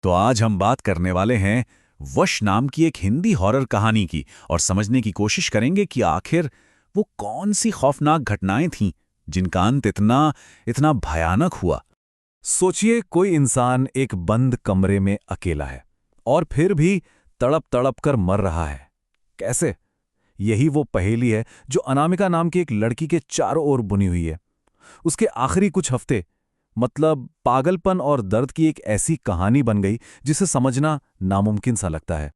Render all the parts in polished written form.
तो आज हम बात करने वाले हैं वश नाम की एक हिंदी हॉरर कहानी की और समझने की कोशिश करेंगे कि आखिर वो कौन सी खौफनाक घटनाएं थीं जिनका अंत इतना इतना भयानक हुआ। सोचिए, कोई इंसान एक बंद कमरे में अकेला है और फिर भी तड़प तड़प कर मर रहा है। कैसे? यही वो पहेली है जो अनामिका नाम की एक लड़की के चारों ओर बुनी हुई है। उसके आखिरी कुछ हफ्ते, मतलब पागलपन और दर्द की एक ऐसी कहानी बन गई जिसे समझना नामुमकिन सा लगता है।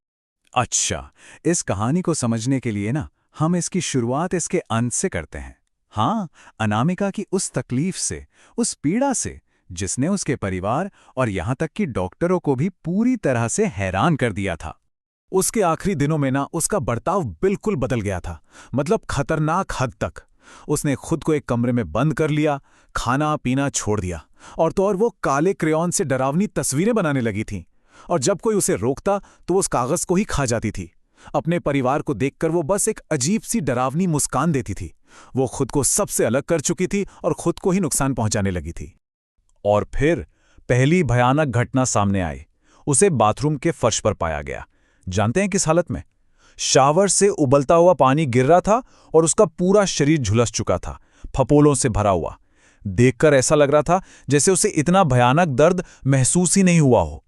अच्छा, इस कहानी को समझने के लिए ना हम इसकी शुरुआत इसके अंत से करते हैं। हाँ, अनामिका की उस तकलीफ से, उस पीड़ा से जिसने उसके परिवार और यहां तक कि डॉक्टरों को भी पूरी तरह से हैरान कर दिया था। उसके आखिरी दिनों में ना उसका बर्ताव बिल्कुल बदल गया था, मतलब खतरनाक हद तक। उसने खुद को एक कमरे में बंद कर लिया, खाना पीना छोड़ दिया और तो और वो काले क्रेयॉन से डरावनी तस्वीरें बनाने लगी थीं। और जब कोई उसे रोकता तो वो उस कागज को ही खा जाती थी। अपने परिवार को देखकर वो बस एक अजीब सी डरावनी मुस्कान देती थी। वो खुद को सबसे अलग कर चुकी थी और खुद को ही नुकसान पहुंचाने लगी थी। और फिर पहली भयानक घटना सामने आई। उसे बाथरूम के फर्श पर पाया गया। जानते हैं किस हालत में? शावर से उबलता हुआ पानी गिर रहा था और उसका पूरा शरीर झुलस चुका था, फपोलों से भरा हुआ। देखकर ऐसा लग रहा था जैसे उसे इतना भयानक दर्द महसूस ही नहीं हुआ हो।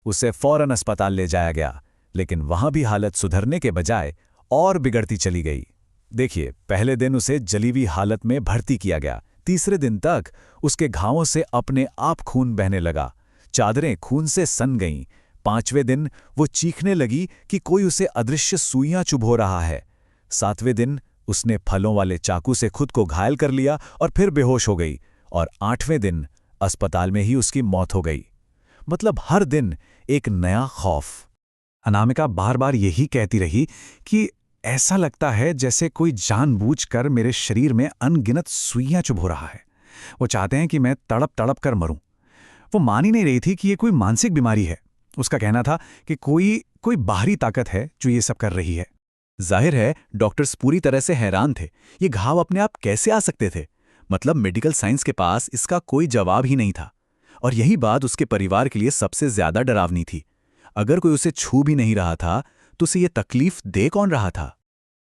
उसे फौरन अस्पताल ले जाया गया, लेकिन वहां भी हालत सुधरने के बजाय और बिगड़ती चली गई। देखिए, पहले दिन उसे जली हुई हालत में भर्ती किया गया। तीसरे दिन तक उसके घावों से अपने आप खून बहने लगा, चादरें खून से सन गईं। 5वें दिन वो चीखने लगी कि कोई उसे अदृश्य सुइयां चुभो रहा है। 7वें दिन उसने फलों वाले चाकू से खुद को घायल कर लिया और फिर बेहोश हो गई। और 8वें दिन अस्पताल में ही उसकी मौत हो गई। मतलब हर दिन एक नया खौफ। अनामिका बार बार यही कहती रही कि ऐसा लगता है जैसे कोई जानबूझकर मेरे शरीर में अनगिनत सुइयां चुभो रहा है। वो चाहते हैं कि मैं तड़प तड़प कर मरूं। वो मान ही नहीं रही थी कि ये कोई मानसिक बीमारी है। उसका कहना था कि कोई बाहरी ताकत है जो ये सब कर रही है। जाहिर है डॉक्टर्स पूरी तरह से हैरान थे। ये घाव अपने आप कैसे आ सकते थे? मतलब मेडिकल साइंस के पास इसका कोई जवाब ही नहीं था। और यही बात उसके परिवार के लिए सबसे ज्यादा डरावनी थी। अगर कोई उसे छू भी नहीं रहा था तो उसे ये तकलीफ दे कौन रहा था?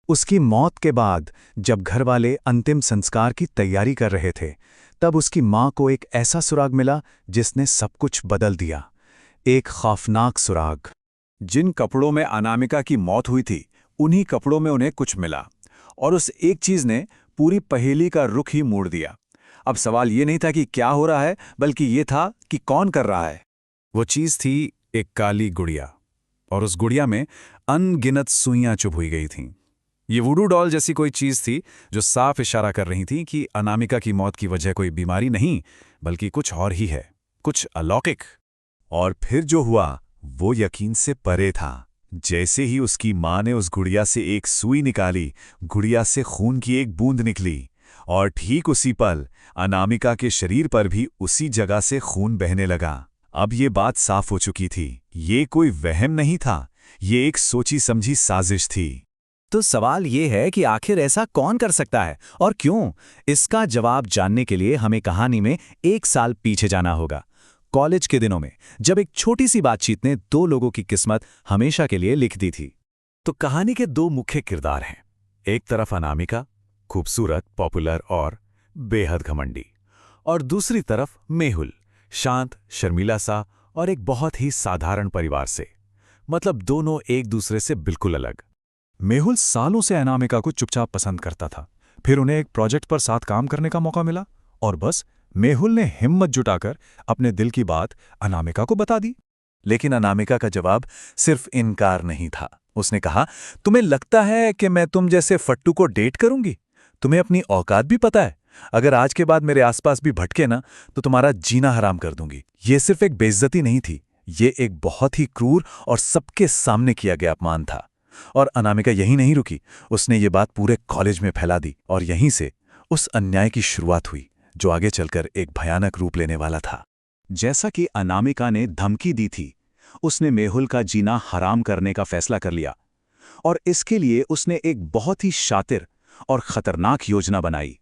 उसकी मौत के बाद जब घर वाले अंतिम संस्कार की तैयारी कर रहे थे, तब उसकी मां को एक ऐसा सुराग मिला जिसने सब कुछ बदल दिया। एक खौफनाक सुराग। जिन कपड़ों में अनामिका की मौत हुई थी, उन्हीं कपड़ों में उन्हें कुछ मिला। और उस एक चीज ने पूरी पहेली का रुख ही मोड़ दिया। अब सवाल ये नहीं था कि क्या हो रहा है, बल्कि ये था कि कौन कर रहा है। वो चीज थी एक काली गुड़िया, और उस गुड़िया में अनगिनत सुइयां चुभ हुई गई थीं। ये वुडू डॉल जैसी कोई चीज थी जो साफ इशारा कर रही थी कि अनामिका की मौत की वजह कोई बीमारी नहीं, बल्कि कुछ और ही है, कुछ अलौकिक। और फिर जो हुआ वो यकीन से परे था। जैसे ही उसकी मां ने उस गुड़िया से एक सुई निकाली, गुड़िया से खून की एक बूंद निकली। और ठीक उसी पल अनामिका के शरीर पर भी उसी जगह से खून बहने लगा। अब ये बात साफ हो चुकी थी, ये कोई वहम नहीं था, ये एक सोची समझी साजिश थी। तो सवाल ये है कि आखिर ऐसा कौन कर सकता है और क्यों? इसका जवाब जानने के लिए हमें कहानी में 1 साल पीछे जाना होगा। कॉलेज के दिनों में, जब एक छोटी सी बातचीत ने 2 लोगों की किस्मत हमेशा के लिए लिख दी थी। तो कहानी के 2 मुख्य किरदार हैं। एक तरफ अनामिका, खूबसूरत, पॉपुलर और बेहद घमंडी। और दूसरी तरफ मेहुल, शांत, शर्मीला सा और एक बहुत ही साधारण परिवार से। मतलब दोनों एक दूसरे से बिल्कुल अलग। मेहुल सालों से अनामिका को चुपचाप पसंद करता था। फिर उन्हें एक प्रोजेक्ट पर साथ काम करने का मौका मिला और बस मेहुल ने हिम्मत जुटाकर अपने दिल की बात अनामिका को बता दी। लेकिन अनामिका का जवाब सिर्फ इनकार नहीं था। उसने कहा, तुम्हें लगता है कि मैं तुम जैसे फट्टू को डेट करूंगी? तुम्हें अपनी औकात भी पता है? अगर आज के बाद मेरे आसपास भी भटके ना, तो तुम्हारा जीना हराम कर दूंगी। ये सिर्फ एक बेइज्जती नहीं थी, ये एक बहुत ही क्रूर और सबके सामने किया गया अपमान था। और अनामिका यहीं नहीं रुकी, उसने ये बात पूरे कॉलेज में फैला दी। और यहीं से उस अन्याय की शुरुआत हुई जो आगे चलकर एक भयानक रूप लेने वाला था। जैसा कि अनामिका ने धमकी दी थी, उसने मेहुल का जीना हराम करने का फैसला कर लिया। और इसके लिए उसने एक बहुत ही शातिर और खतरनाक योजना बनाई।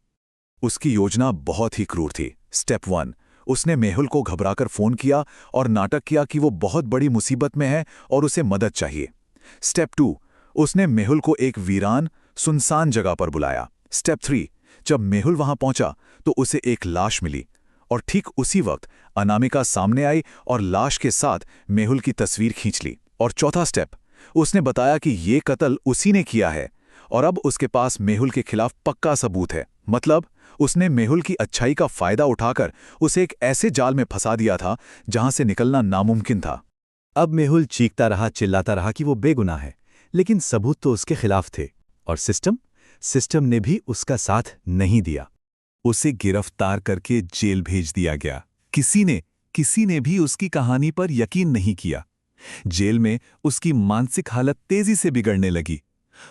उसकी योजना बहुत ही क्रूर थी। स्टेप 1, उसने मेहुल को घबराकर फोन किया और नाटक किया कि वो बहुत बड़ी मुसीबत में है और उसे मदद चाहिए। स्टेप 2, उसने मेहुल को एक वीरान, सुनसान जगह पर बुलाया। स्टेप 3, जब मेहुल वहां पहुंचा तो उसे एक लाश मिली और ठीक उसी वक्त अनामिका सामने आई और लाश के साथ मेहुल की तस्वीर खींच ली। और चौथा स्टेप, उसने बताया कि ये कत्ल उसी ने किया है और अब उसके पास मेहुल के खिलाफ पक्का सबूत है। मतलब उसने मेहुल की अच्छाई का फायदा उठाकर उसे एक ऐसे जाल में फंसा दिया था जहां से निकलना नामुमकिन था। अब मेहुल चीखता रहा, चिल्लाता रहा कि वो बेगुनाह है, लेकिन सबूत तो उसके खिलाफ थे। और सिस्टम ने भी उसका साथ नहीं दिया। उसे गिरफ्तार करके जेल भेज दिया गया। किसी ने भी उसकी कहानी पर यकीन नहीं किया। जेल में उसकी मानसिक हालत तेजी से बिगड़ने लगी।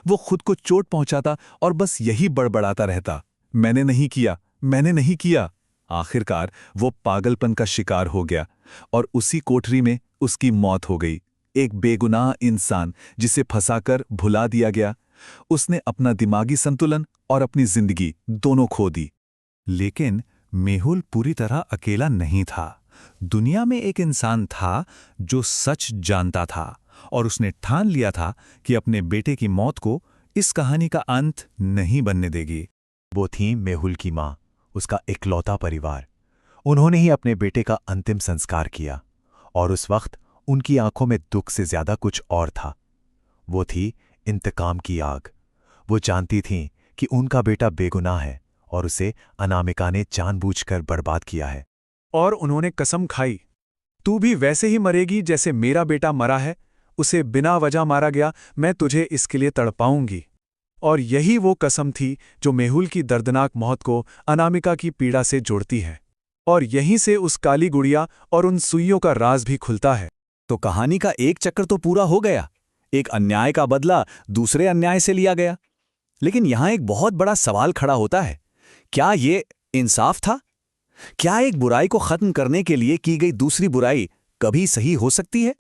वो खुद को चोट पहुंचाता और बस यही बड़बड़ाता रहता, मैंने नहीं किया। आखिरकार वो पागलपन का शिकार हो गया और उसी कोठरी में उसकी मौत हो गई। एक बेगुनाह इंसान जिसे फंसाकर भुला दिया गया। उसने अपना दिमागी संतुलन और अपनी जिंदगी दोनों खो दी। लेकिन मेहुल पूरी तरह अकेला नहीं था। दुनिया में एक इंसान था जो सच जानता था और उसने ठान लिया था कि अपने बेटे की मौत को इस कहानी का अंत नहीं बनने देगी। वो थी मेहुल की माँ, उसका इकलौता परिवार। उन्होंने ही अपने बेटे का अंतिम संस्कार किया और उस वक्त उनकी आंखों में दुख से ज्यादा कुछ और था। वो थी इंतकाम की आग। वो जानती थीं कि उनका बेटा बेगुनाह है और उसे अनामिका ने जानबूझकर बर्बाद किया है। और उन्होंने कसम खाई, तू भी वैसे ही मरेगी जैसे मेरा बेटा मरा है। उसे बिना वजह मारा गया, मैं तुझे इसके लिए तड़पाऊंगी। और यही वो कसम थी जो मेहुल की दर्दनाक मौत को अनामिका की पीड़ा से जोड़ती है। और यहीं से उस काली गुड़िया और उन सुइयों का राज भी खुलता है। तो कहानी का एक चक्कर तो पूरा हो गया। एक अन्याय का बदला दूसरे अन्याय से लिया गया। लेकिन यहां एक बहुत बड़ा सवाल खड़ा होता है, क्या ये इंसाफ था? क्या एक बुराई को खत्म करने के लिए की गई दूसरी बुराई कभी सही हो सकती है?